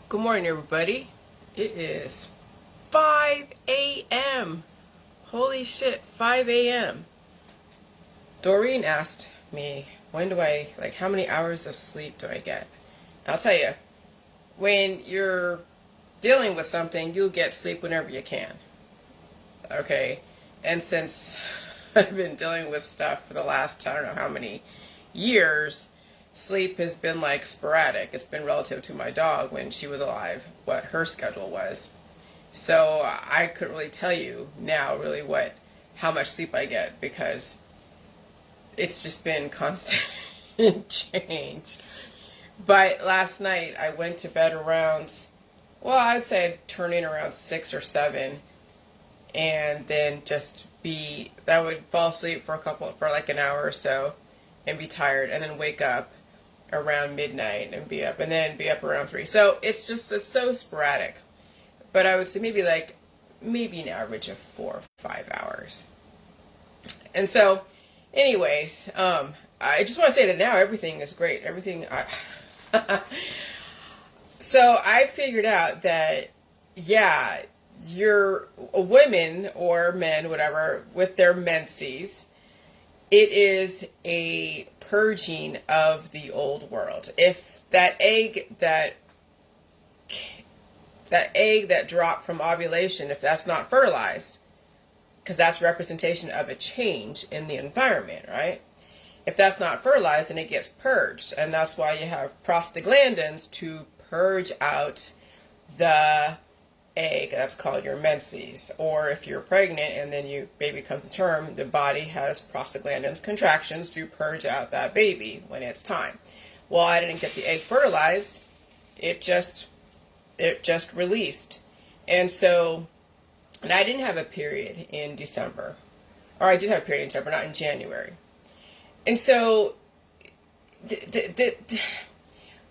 Good morning, everybody. It is 5 a.m. Holy shit, 5 a.m. Doreen asked me, how many hours of sleep do I get? I'll tell you, when you're dealing with something, you'll get sleep whenever you can. Okay? And since I've been dealing with stuff for the last, I don't know how many years, sleep has been like sporadic. It's been relative to my dog when she was alive, what her schedule was. So I couldn't really tell you now really how much sleep I get because it's just been constant change. But last night I went to bed around, I'd say I'd turn in around 6 or 7 and then I would fall asleep for like an hour or so and be tired and then wake up around midnight and be up around 3. So it's so sporadic. But I would say maybe an average of 4 or 5 hours. And so anyways, I just want to say that now everything is great. So I figured out that, you're women or men, whatever, with their menses, it is a purging of the old world. If that egg that dropped from ovulation, if that's not fertilized, because that's representation of a change in the environment, right? If that's not fertilized, then it gets purged. And that's why you have prostaglandins to purge out the egg. That's called your menses. Or if you're pregnant and then your baby comes to term, the body has prostaglandins contractions to purge out that baby when it's time. Well, I didn't get the egg fertilized. It just released. And I didn't have a period in December. Or I did have a period in December, not in January. And so,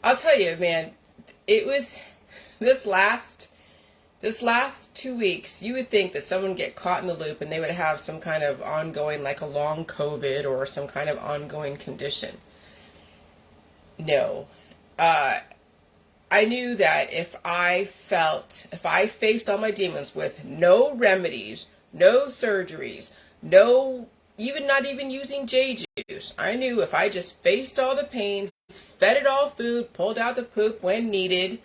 I'll tell you, man, it was this last 2 weeks, you would think that someone would get caught in the loop and they would have some kind of ongoing, like a long COVID or some kind of ongoing condition. No. I knew that if I faced all my demons with no remedies, no surgeries, not even using J juice, I knew if I just faced all the pain, fed it all food, pulled out the poop when needed,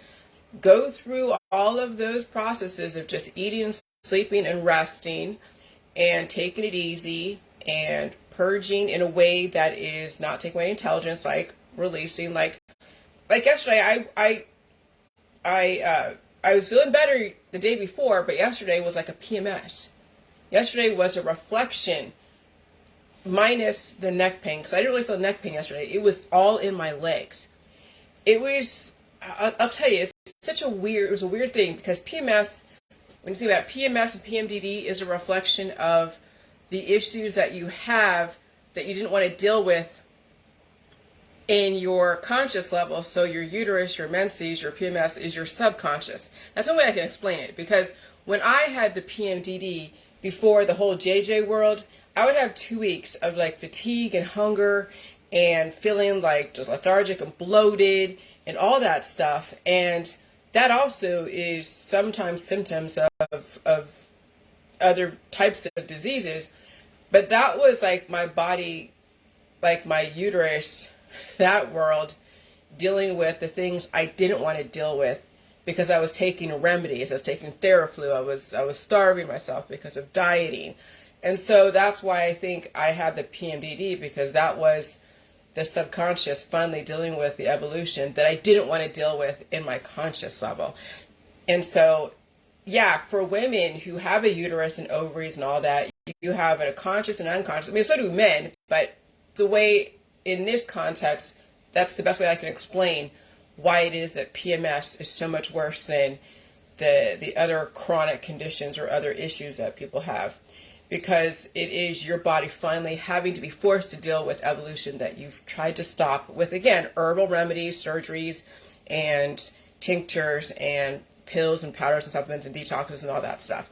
go through all of those processes of just eating and sleeping and resting and taking it easy and purging in a way that is not taking away intelligence, like releasing, like yesterday, I was feeling better the day before, but yesterday was like a PMS. Yesterday was a reflection minus the neck pain, because I didn't really feel neck pain yesterday. It was all in my legs. It was, I'll tell you, it was a weird thing, because PMS, when you think about PMS and PMDD, is a reflection of the issues that you have that you didn't want to deal with in your conscious level. So your uterus, your menses, your PMS is your subconscious. That's the way I can explain it, because when I had the PMDD before the whole JJ world, I would have 2 weeks of like fatigue and hunger and feeling like just lethargic and bloated and all that stuff. And that also is sometimes symptoms of other types of diseases. But that was like my body, like my uterus, that world, dealing with the things I didn't want to deal with because I was taking remedies. I was taking Theraflu. I was starving myself because of dieting. And so that's why I think I had the PMDD, because that was the subconscious finally dealing with the evolution that I didn't want to deal with in my conscious level. And so, for women who have a uterus and ovaries and all that, you have a conscious and unconscious. I mean, so do men, but the way in this context, that's the best way I can explain why it is that PMS is so much worse than the other chronic conditions or other issues that people have. Because it is your body finally having to be forced to deal with evolution that you've tried to stop with, again, herbal remedies, surgeries, and tinctures, and pills, and powders, and supplements, and detoxes, and all that stuff.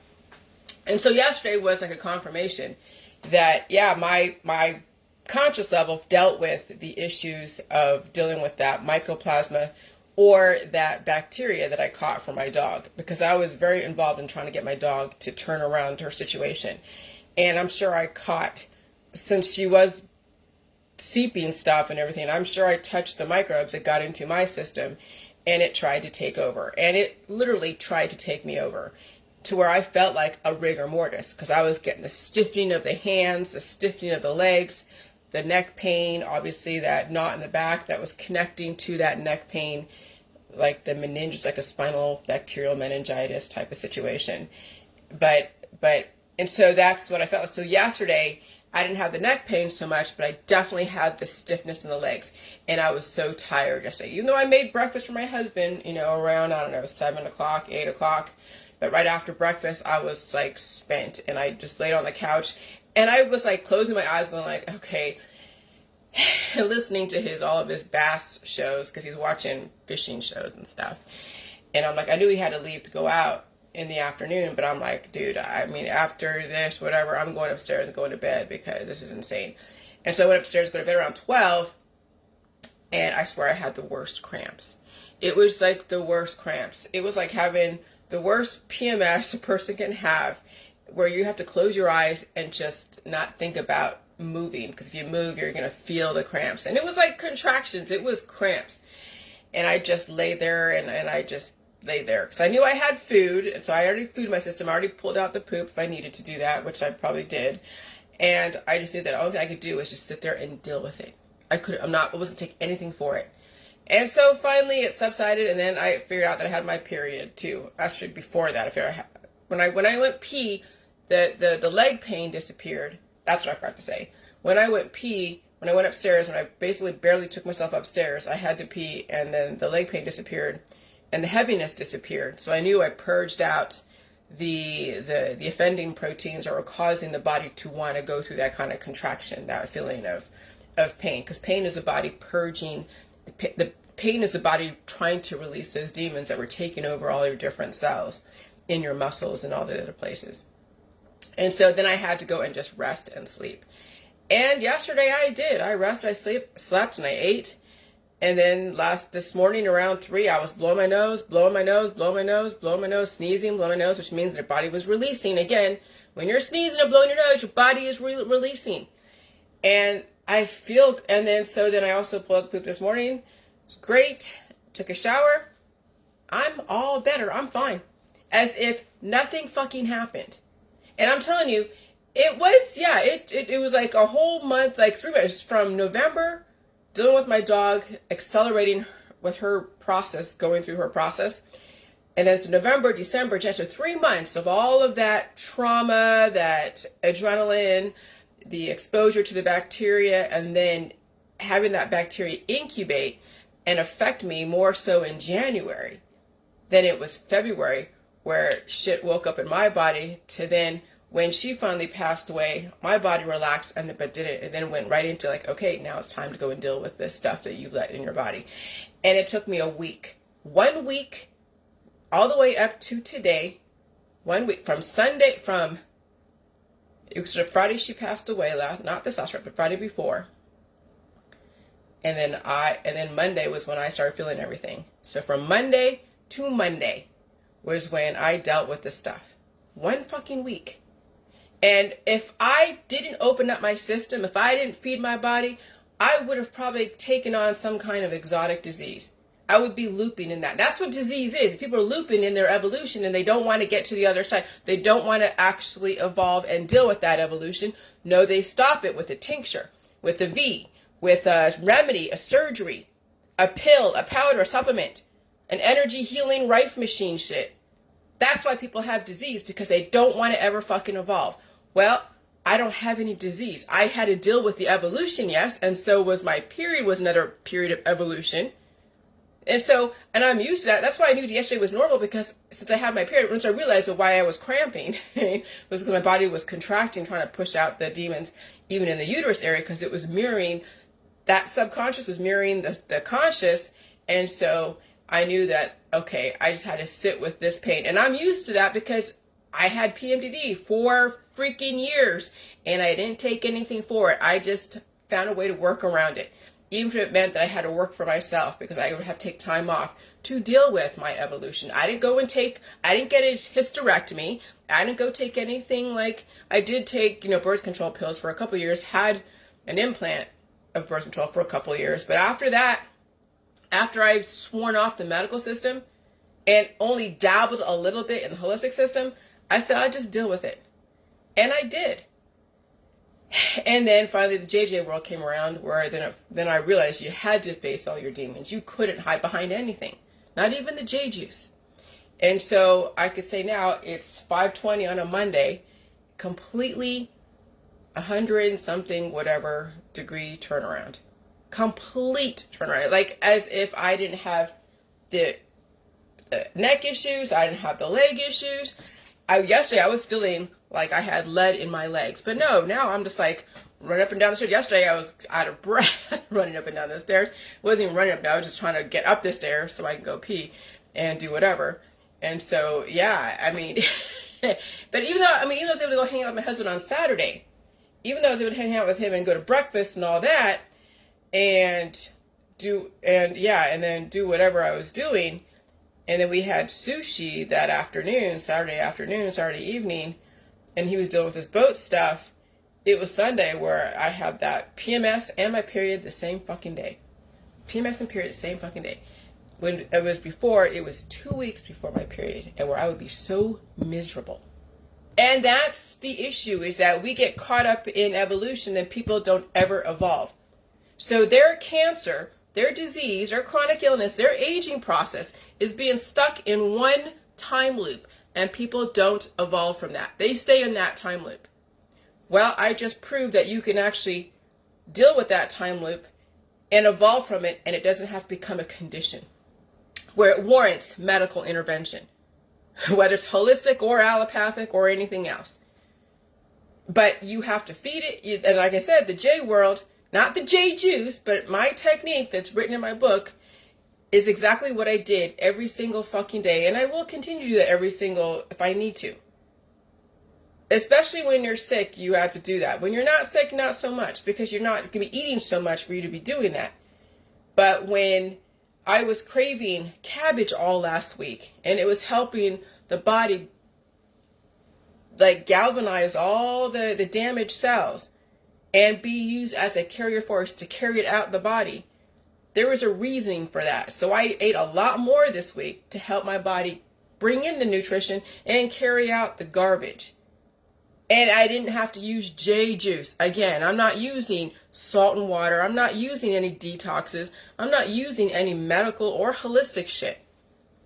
And so yesterday was like a confirmation that, my conscious level dealt with the issues of dealing with that mycoplasma, or that bacteria that I caught from my dog, because I was very involved in trying to get my dog to turn around her situation. And I'm sure I caught, since she was seeping stuff and everything, I'm sure I touched the microbes that got into my system, and it tried to take over. And it literally tried to take me over to where I felt like a rigor mortis, because I was getting the stiffening of the hands, the stiffening of the legs, the neck pain, obviously that knot in the back that was connecting to that neck pain, like the meningitis, like a spinal bacterial meningitis type of situation. And so that's what I felt. So yesterday, I didn't have the neck pain so much, but I definitely had the stiffness in the legs. And I was so tired yesterday. Even though I made breakfast for my husband, around, 7 o'clock, 8 o'clock. But right after breakfast, I was like spent. And I just laid on the couch. And I was like closing my eyes going like, okay, listening to all of his bass shows, because he's watching fishing shows and stuff. And I'm like, I knew he had to leave to go out in the afternoon, but I'm like, dude, I mean, after this, whatever, I'm going upstairs and going to bed because this is insane. And so I went upstairs, go to bed around 12, and I swear I had the worst cramps. It was like the worst cramps. It was like having the worst PMS a person can have, where you have to close your eyes and just not think about moving, because if you move, you're going to feel the cramps. And it was like contractions. It was cramps. And I just lay there and I just lay there because I knew I had food. And so I already food my system. I already pulled out the poop if I needed to do that, which I probably did. And I just knew that the only thing I could do was just sit there and deal with it. I wasn't taking anything for it. And so finally it subsided, and then I figured out that I had my period too. Actually, before that, when I went pee, the leg pain disappeared. That's what I forgot to say. When I went upstairs, when I basically barely took myself upstairs, I had to pee, and then the leg pain disappeared, and the heaviness disappeared. So I knew I purged out the offending proteins that were causing the body to want to go through that kind of contraction, that feeling of pain. Because pain is the body purging, the pain is the body trying to release those demons that were taking over all your different cells in your muscles and all the other places. And so then I had to go and just rest and sleep. And yesterday I did. I rested, I slept, and I ate. And then this morning around 3, I was blowing my nose, sneezing, blowing my nose, which means their body was releasing. Again, when you're sneezing and blowing your nose, your body is releasing. And then I also pulled out the poop this morning. It was great. Took a shower. I'm all better. I'm fine. As if nothing fucking happened. And I'm telling you, it was like a whole month, like 3 months from November, dealing with my dog, accelerating with her process, going through her process. And then it's November, December, January, so 3 months of all of that trauma, that adrenaline, the exposure to the bacteria, and then having that bacteria incubate and affect me more so in January than it was February, where shit woke up in my body, to then when she finally passed away, my body relaxed and then went right into like, okay, now it's time to go and deal with this stuff that you let in your body. And it took me a week, 1 week, all the way up to today, 1 week it was Friday she passed away, not this last Friday, but Friday before. And then Monday was when I started feeling everything. So from Monday to Monday was when I dealt with this stuff. 1 fucking week. And if I didn't open up my system, if I didn't feed my body, I would have probably taken on some kind of exotic disease. I would be looping in that. That's what disease is. People are looping in their evolution and they don't want to get to the other side. They don't want to actually evolve and deal with that evolution. No, they stop it with a tincture, with a V, with a remedy, a surgery, a pill, a powder, a supplement, an energy healing Rife machine shit. That's why people have disease, because they don't want to ever fucking evolve. Well, I don't have any disease. I had to deal with the evolution, yes, and so was my period, was another period of evolution. And I'm used to that. That's why I knew yesterday was normal, because since I had my period, once I realized why I was cramping, was because my body was contracting, trying to push out the demons, even in the uterus area, because it was mirroring, that subconscious was mirroring the conscious. And so I knew that, okay, I just had to sit with this pain. And I'm used to that because I had PMDD for freaking years and I didn't take anything for it. I just found a way to work around it. even if it meant that I had to work for myself because I would have to take time off to deal with my evolution. I didn't get a hysterectomy. I didn't go take anything like, I did take, birth control pills for a couple of years, had an implant of birth control for a couple of years. But after that, after I've sworn off the medical system and only dabbled a little bit in the holistic system, I said, I'll just deal with it. And I did. And then finally the JJ world came around where then I realized you had to face all your demons. You couldn't hide behind anything, not even the J juice. And so I could say now it's 5:20 on a Monday, completely 100 and something whatever degree turnaround. Complete turnaround. Like as if I didn't have the neck issues, I didn't have the leg issues. Yesterday I was feeling like I had lead in my legs. But no, now I'm just like running up and down the stairs. Yesterday I was out of breath running up and down the stairs. I wasn't even running up now. I was just trying to get up the stairs so I can go pee and do whatever. And so, yeah, I mean, but even though I was able to go hang out with my husband on Saturday, even though I was able to hang out with him and go to breakfast and all that and then do whatever I was doing. And then we had sushi that afternoon, Saturday evening, and he was dealing with his boat stuff. It was Sunday where I had that PMS and my period the same fucking day. PMS and period the same fucking day. When it was before, it was 2 weeks before my period, and where I would be so miserable. And that's the issue, is that we get caught up in evolution and people don't ever evolve. So their cancer, their disease, their chronic illness, their aging process is being stuck in one time loop, and people don't evolve from that. They stay in that time loop. Well, I just proved that you can actually deal with that time loop and evolve from it, and it doesn't have to become a condition where it warrants medical intervention, whether it's holistic or allopathic or anything else. But you have to feed it. And like I said, the J world, not the J juice, but my technique that's written in my book is exactly what I did every single fucking day. And I will continue to do that if I need to. Especially when you're sick, you have to do that. When you're not sick, not so much, because you're not going to be eating so much for you to be doing that. But when I was craving cabbage all last week, and it was helping the body like galvanize all the damaged cells and be used as a carrier force to carry it out the body. There was a reasoning for that. So I ate a lot more this week to help my body bring in the nutrition and carry out the garbage. And I didn't have to use J juice. Again, I'm not using salt and water. I'm not using any detoxes. I'm not using any medical or holistic shit.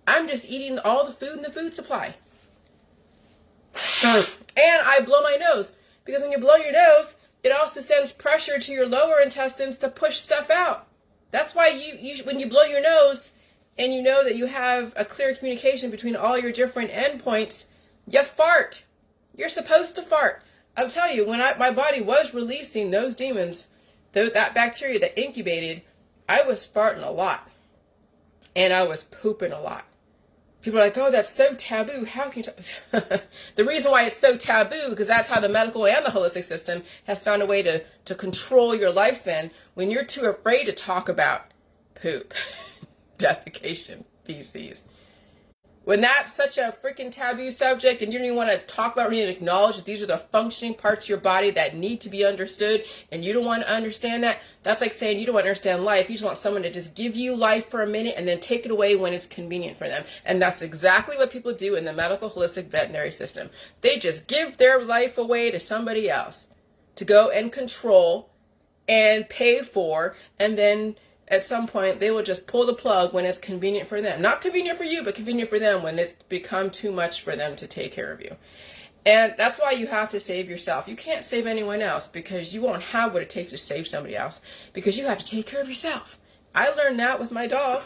I'm just eating all the food in the food supply. And I blow my nose, because when you blow your nose, it also sends pressure to your lower intestines to push stuff out. That's why you when you blow your nose and you know that you have a clear communication between all your different endpoints, you fart. You're supposed to fart. I'm telling you, when my body was releasing those demons, that bacteria that incubated, I was farting a lot. And I was pooping a lot. People are like, oh, that's so taboo. How can you The reason why it's so taboo, because that's how the medical and the holistic system has found a way to control your lifespan when you're too afraid to talk about poop, defecation, feces. When that's such a freaking taboo subject and you don't even want to talk about it and acknowledge that these are the functioning parts of your body that need to be understood, and you don't want to understand that, that's like saying you don't want to understand life. You just want someone to just give you life for a minute and then take it away when it's convenient for them. And that's exactly what people do in the medical, holistic, veterinary system. They just give their life away to somebody else to go and control and pay for, and then at some point, they will just pull the plug when it's convenient for them. Not convenient for you, but convenient for them when it's become too much for them to take care of you. And that's why you have to save yourself. You can't save anyone else, because you won't have what it takes to save somebody else, because you have to take care of yourself. I learned that with my dog,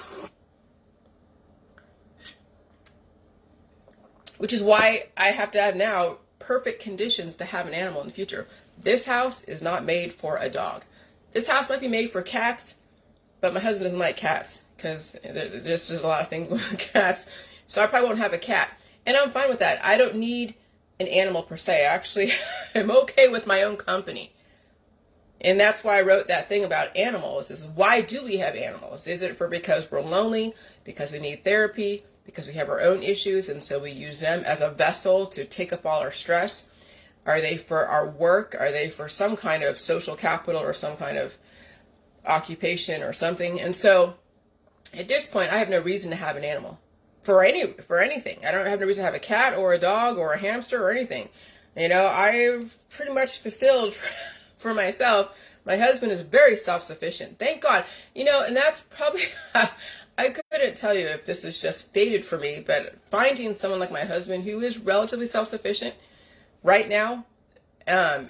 which is why I have to have now perfect conditions to have an animal in the future. This house is not made for a dog. This house might be made for cats, but my husband doesn't like cats, because there's just a lot of things with cats. So I probably won't have a cat. And I'm fine with that. I don't need an animal per se. Actually, I'm okay with my own company. And that's why I wrote that thing about animals, is why do we have animals? Is it for because we're lonely, because we need therapy, because we have our own issues, and so we use them as a vessel to take up all our stress? Are they for our work? Are they for some kind of social capital or some kind of occupation or something? And so at this point, I have no reason to have an animal for anything. I don't have no reason to have a cat or a dog or a hamster or anything. I've pretty much fulfilled for myself. My husband is very self-sufficient. Thank God. And that's probably, I couldn't tell you if this is just fated for me, but finding someone like my husband who is relatively self-sufficient right now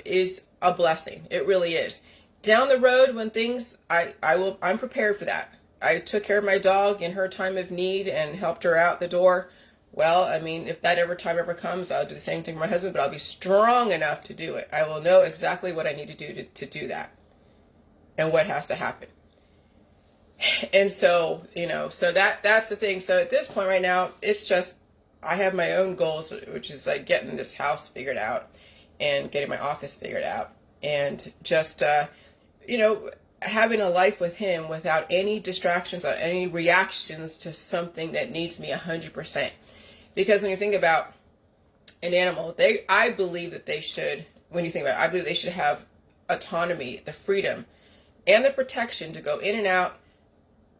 is a blessing. It really is. Down the road when things, I'm prepared for that. I took care of my dog in her time of need and helped her out the door. Well, I mean, if that time ever comes, I'll do the same thing for my husband, but I'll be strong enough to do it. I will know exactly what I need to do to do that and what has to happen. And so, so that's the thing. So at this point right now, it's just, I have my own goals, which is like getting this house figured out and getting my office figured out and just, having a life with him without any distractions or any reactions to something that needs me 100%. Because when you think about an animal, I believe that they should, when you think about it, I believe they should have autonomy, the freedom and the protection to go in and out,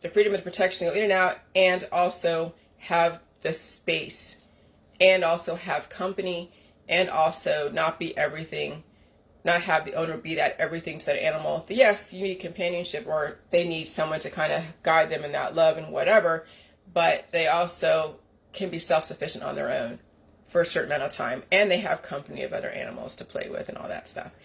the freedom and the protection to go in and out, and also have the space, and also have company, and also not be everything, not have the owner be that everything to that animal. Yes, you need companionship, or they need someone to kind of guide them in that love and whatever, but they also can be self-sufficient on their own for a certain amount of time, and they have company of other animals to play with and all that stuff.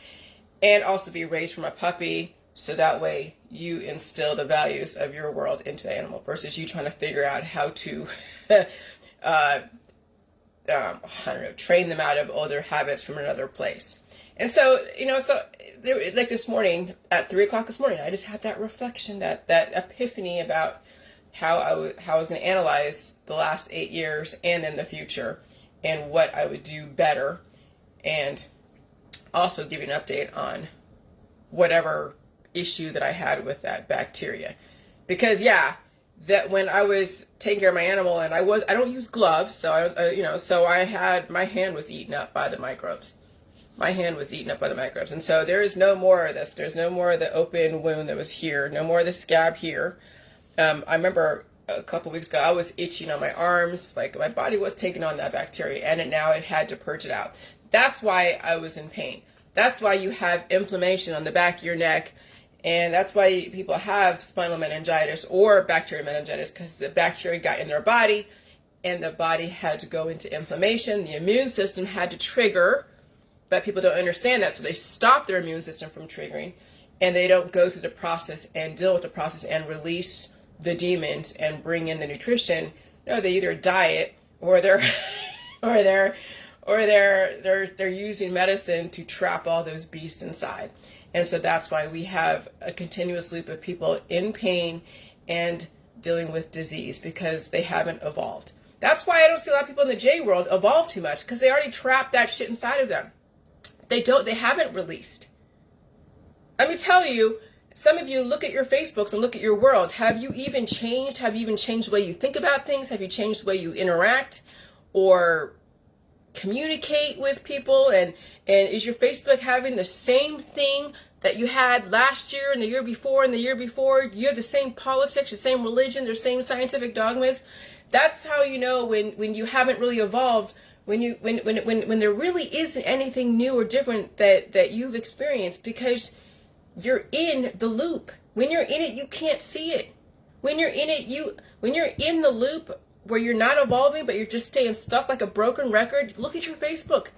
And also be raised from a puppy, so that way you instill the values of your world into the animal versus you trying to figure out how to train them out of older habits from another place. And so, like this morning, at 3 o'clock this morning, I just had that reflection, that epiphany about how I was going to analyze the last 8 years and then the future and what I would do better, and also give you an update on whatever issue that I had with that bacteria. Because that when I was taking care of my animal, and I don't use gloves, so so my hand was eaten up by the microbes. My hand was eaten up by the microbes. And so there is no more of this. There's no more of the open wound that was here. No more of the scab here. I remember a couple weeks ago, I was itching on my arms. Like my body was taking on that bacteria, and now it had to purge it out. That's why I was in pain. That's why you have inflammation on the back of your neck. And that's why people have spinal meningitis or bacterial meningitis, because the bacteria got in their body and the body had to go into inflammation. The immune system had to trigger, but people don't understand that. So they stop their immune system from triggering, and they don't go through the process and deal with the process and release the demons and bring in the nutrition. No, they either diet or they're they're using medicine to trap all those beasts inside. And so that's why we have a continuous loop of people in pain and dealing with disease, because they haven't evolved. That's why I don't see a lot of people in the J world evolve too much, because they already trapped that shit inside of them. They haven't released. Let me tell you, some of you look at your Facebooks and look at your world. Have you even changed? Have you even changed the way you think about things? Have you changed the way you interact or communicate with people? And is your Facebook having the same thing that you had last year and the year before and the year before? You have the same politics, the same religion, the same scientific dogmas. That's how you know when you haven't really evolved, when there really isn't anything new or different that you've experienced, because you're in the loop. When you're in it, you can't see it. When you're in it, when you're in the loop where you're not evolving, but you're just staying stuck like a broken record, look at your Facebook.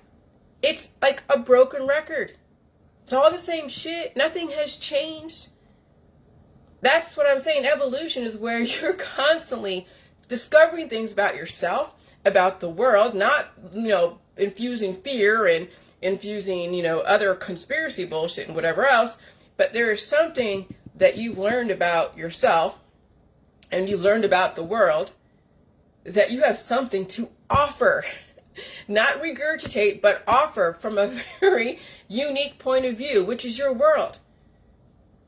It's like a broken record. It's all the same shit. Nothing has changed. That's what I'm saying. Evolution is where you're constantly discovering things about yourself, about the world, not, infusing fear and infusing, other conspiracy bullshit and whatever else. But there is something that you've learned about yourself and you've learned about the world, that you have something to offer. Not regurgitate, but offer from a very unique point of view, which is your world.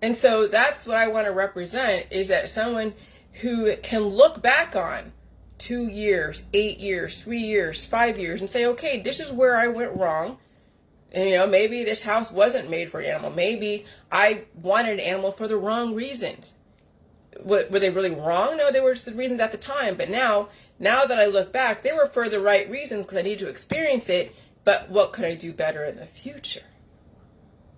And so that's what I want to represent, is that someone who can look back on 2 years, 8 years, 3 years, 5 years and say, okay, this is where I went wrong. And, maybe this house wasn't made for an animal. Maybe I wanted an animal for the wrong reasons. Were they really wrong? No, they were just the reasons at the time. But now that I look back, they were for the right reasons because I need to experience it. But what could I do better in the future?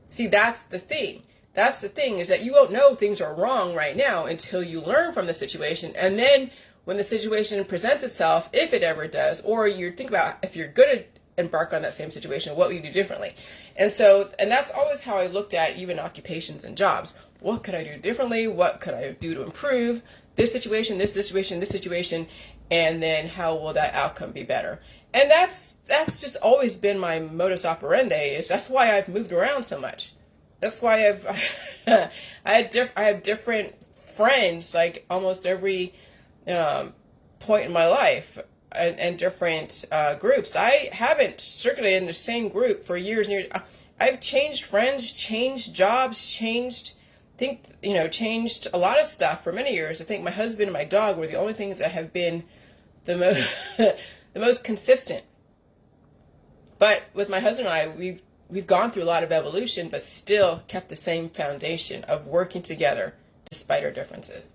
See, that's the thing. That's the thing, is that you won't know things are wrong right now until you learn from the situation. And then when the situation presents itself, if it ever does, or you think about if you're going to embark on that same situation, what would you do differently? And that's always how I looked at even occupations and jobs. What could I do differently? What could I do to improve this situation, this situation, this situation? And then how will that outcome be better? And that's just always been my modus operandi. That's why I've moved around so much. That's why I have different friends, like almost every point in my life, and different groups. I haven't circulated in the same group for years and years. I've changed friends, changed jobs, changed a lot of stuff for many years. I think my husband and my dog were the only things that have been the most the most consistent. But with my husband and I, we've gone through a lot of evolution, but still kept the same foundation of working together despite our differences.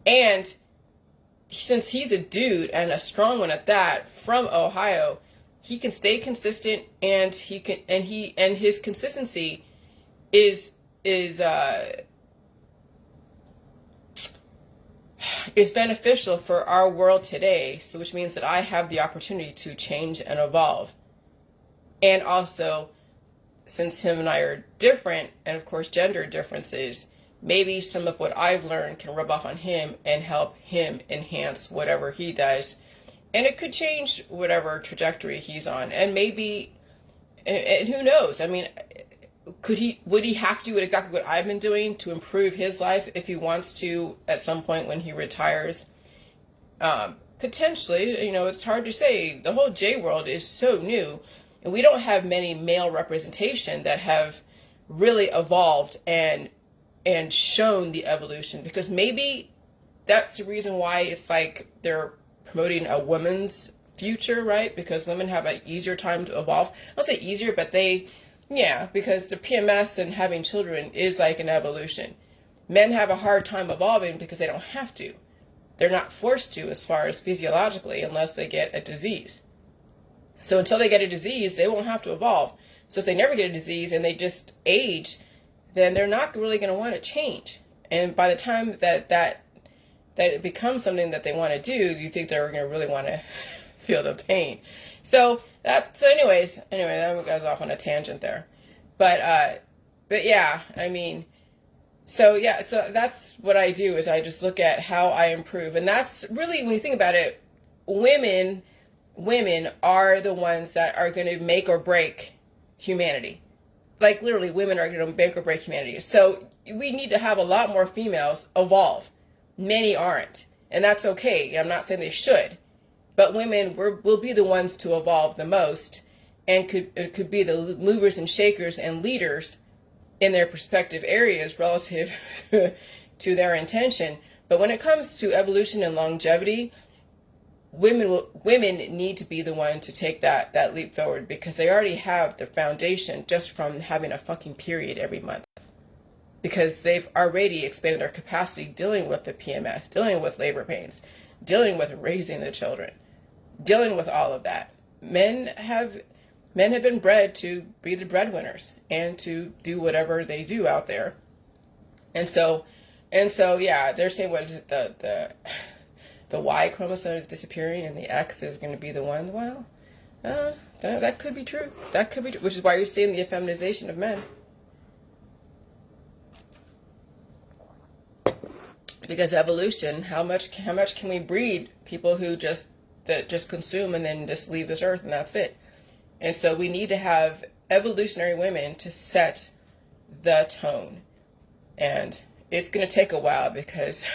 And since he's a dude, and a strong one at that, from Ohio, he can stay consistent, and his consistency is beneficial for our world today. So, which means that I have the opportunity to change and evolve. And also, since him and I are different, and of course gender differences, maybe some of what I've learned can rub off on him and help him enhance whatever he does. And it could change whatever trajectory he's on. And maybe, and who knows? I mean, would he have to do exactly what I've been doing to improve his life if he wants to at some point when he retires? Potentially, it's hard to say. The whole J world is so new. And we don't have many male representation that have really evolved and shown the evolution, because maybe that's the reason why it's like they're promoting a woman's future, right? Because women have an easier time to evolve. I'll say easier, but because the PMS and having children is like an evolution. Men have a hard time evolving because they don't have to. They're not forced to, as far as physiologically, unless they get a disease. So until they get a disease, they won't have to evolve. So if they never get a disease and they just age, then they're not really going to want to change. And by the time that it becomes something that they want to do, you think they're going to really want to feel the pain. So anyway, that goes off on a tangent there. But yeah, I mean, so that's what I do, is I just look at how I improve. And that's really, when you think about it, women are the ones that are going to make or break humanity. Like, literally, women are going to make or break humanity. So we need to have a lot more females evolve. Many aren't. And that's okay. I'm not saying they should. But women will be the ones to evolve the most, and could be the movers and shakers and leaders in their respective areas relative to their intention. But when it comes to evolution and longevity, women need to be the one to take that leap forward, because they already have the foundation just from having a fucking period every month. Because they've already expanded their capacity dealing with the PMS, dealing with labor pains, dealing with raising the children, dealing with all of that. Men have been bred to be the breadwinners and to do whatever they do out there. And so yeah, they're saying, what is it, the Y chromosome is disappearing and the X is going to be the one. Well, that could be true. That could be true, which is why you're seeing the effeminization of men. Because evolution, how much can we breed people who just consume and then just leave this earth and that's it? And so we need to have evolutionary women to set the tone. And it's going to take a while, because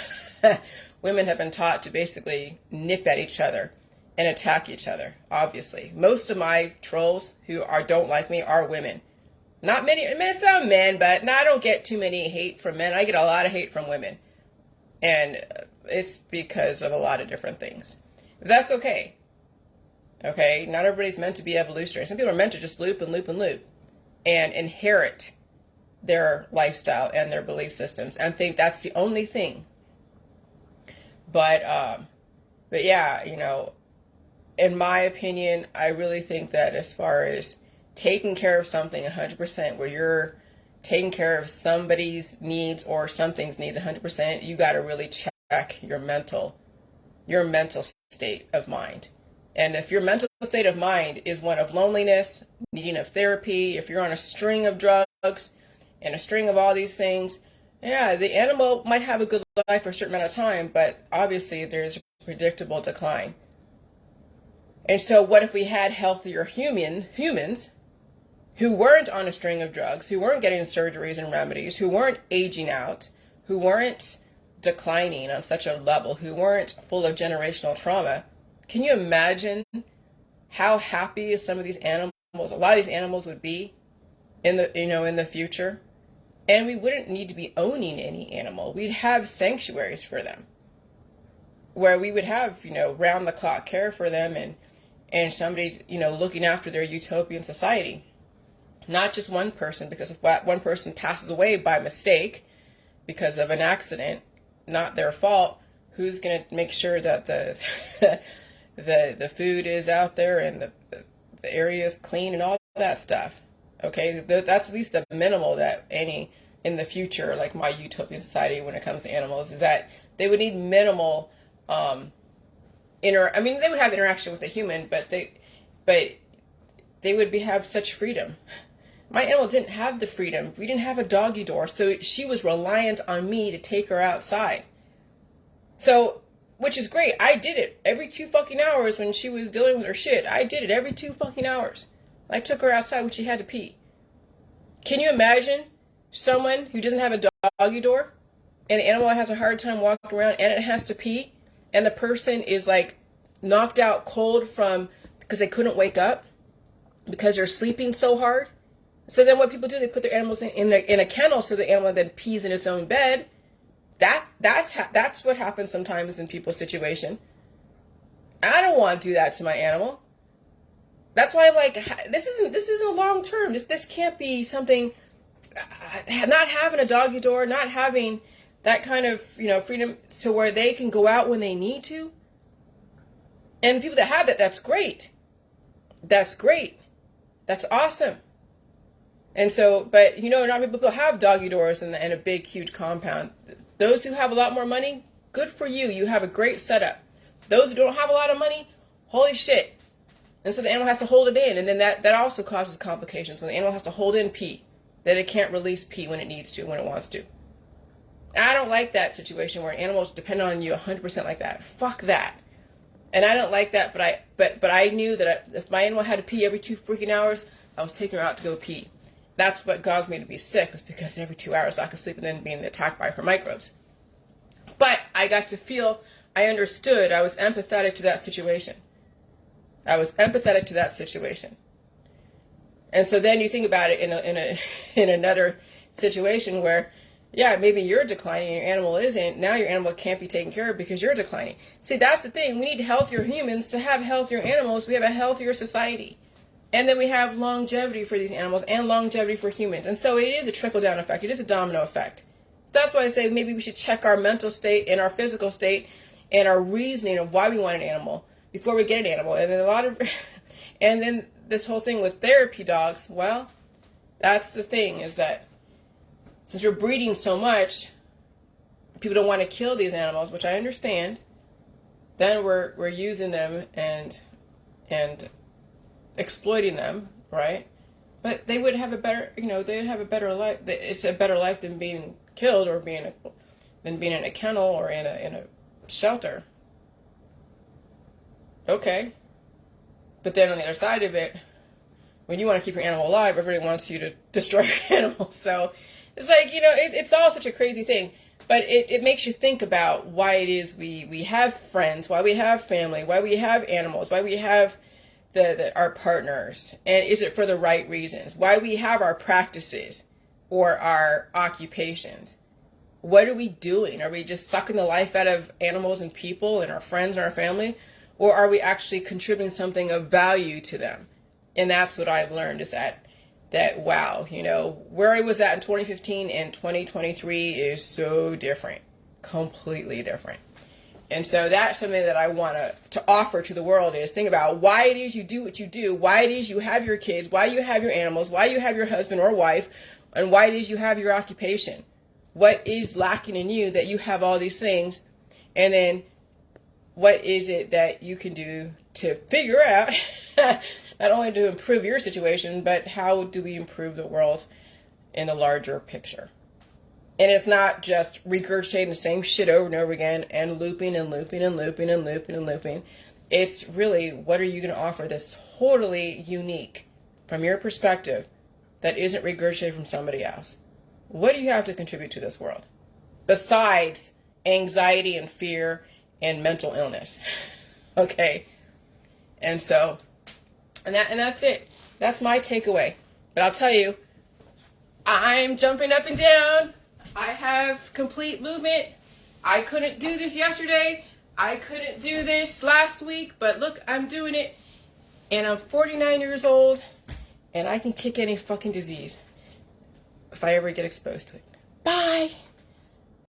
women have been taught to basically nip at each other and attack each other, obviously. Most of my trolls who don't like me are women. Not many, I mean, some men, but no, I don't get too many hate from men. I get a lot of hate from women. And it's because of a lot of different things. That's okay. Okay? Not everybody's meant to be evolutionary. Some people are meant to just loop and loop and loop and inherit their lifestyle and their belief systems and think that's the only thing. But yeah, you know, in my opinion, I really think that as far as taking care of something 100%, where you're taking care of somebody's needs or something's needs 100%, you got to really check your mental state of mind. And if your mental state of mind is one of loneliness, needing of therapy, if you're on a string of drugs and a string of all these things, yeah, the animal might have a good life for a certain amount of time, but obviously there's a predictable decline. And so what if we had healthier humans who weren't on a string of drugs, who weren't getting surgeries and remedies, who weren't aging out, who weren't declining on such a level, who weren't full of generational trauma? Can you imagine how happy some of these animals, a lot of these animals would be in the future? And we wouldn't need to be owning any animal. We'd have sanctuaries for them where we would have, round the clock care for them and somebody, looking after their utopian society. Not just one person, because if one person passes away by mistake because of an accident, not their fault, who's going to make sure that the the food is out there and the area is clean and all that stuff? Okay, that's at least the minimal that any in the future, like my utopian society when it comes to animals, is that they would need minimal they would have interaction with a human, but they would have such freedom. My animal didn't have the freedom. We didn't have a doggy door, so she was reliant on me to take her outside. So, which is great. I did it every 2 fucking hours when she was dealing with her shit. I did it every 2 fucking hours. I took her outside when she had to pee. Can you imagine someone who doesn't have a doggy door and the animal has a hard time walking around and it has to pee, and the person is like knocked out cold because they couldn't wake up because they're sleeping so hard? So then what people do, they put their animals in a kennel so the animal then pees in its own bed. That's what happens sometimes in people's situation. I don't want to do that to my animal. That's why I'm like, this isn't long term. This can't be something. Not having a doggy door, not having that kind of freedom to where they can go out when they need to. And people that have that, that's great. That's great. That's awesome. And so, but not many people have doggy doors and a big, huge compound. Those who have a lot more money, good for you. You have a great setup. Those who don't have a lot of money, holy shit. And so the animal has to hold it in. And then that also causes complications when the animal has to hold in pee, that it can't release pee when it needs to, when it wants to. I don't like that situation where animals depend on you 100% like that. Fuck that. And I don't like that, but I knew that if my animal had to pee every 2 freaking hours, I was taking her out to go pee. That's what caused me to be sick, was because every 2 hours I could sleep and then being attacked by her microbes. But I got to feel, I understood, I was empathetic to that situation. And so then you think about it in another situation where, yeah, maybe you're declining, your animal isn't. Now your animal can't be taken care of because you're declining. See, that's the thing. We need healthier humans to have healthier animals. We have a healthier society. And then we have longevity for these animals and longevity for humans. And so it is a trickle-down effect. It is a domino effect. That's why I say maybe we should check our mental state and our physical state and our reasoning of why we want an animal before we get an animal. And then and then this whole thing with therapy dogs, well, that's the thing, is that since we're breeding so much, people don't want to kill these animals, which I understand. Then we're using them and exploiting them, right? But they would have a better, they'd have a better life. It's a better life than being killed or being in a kennel or in a shelter. Okay. But then on the other side of it, when you want to keep your animal alive, everybody wants you to destroy your animal. So it's like, it's all such a crazy thing. But it makes you think about why it is we have friends, why we have family, why we have animals, why we have our partners, and is it for the right reasons? Why we have our practices or our occupations? What are we doing? Are we just sucking the life out of animals and people and our friends and our family? Or are we actually contributing something of value to them? And that's what I've learned, is that wow, where I was at in 2015 and 2023 is so different, completely different. And so that's something that I want to offer to the world, is think about why it is you do what you do, why it is you have your kids, why you have your animals, why you have your husband or wife, and why it is you have your occupation. What is lacking in you that you have all these things? And then what is it that you can do to figure out not only to improve your situation, but how do we improve the world in a larger picture? And it's not just regurgitating the same shit over and over again and looping and looping and looping and looping and looping. It's really, what are you going to offer that's totally unique from your perspective that isn't regurgitated from somebody else? What do you have to contribute to this world besides anxiety and fear and mental illness? Okay. And so, and that's it. That's my takeaway. But I'll tell you, I'm jumping up and down. I have complete movement. I couldn't do this yesterday. I couldn't do this last week, but look, I'm doing it. And I'm 49 years old, and I can kick any fucking disease if I ever get exposed to it. Bye.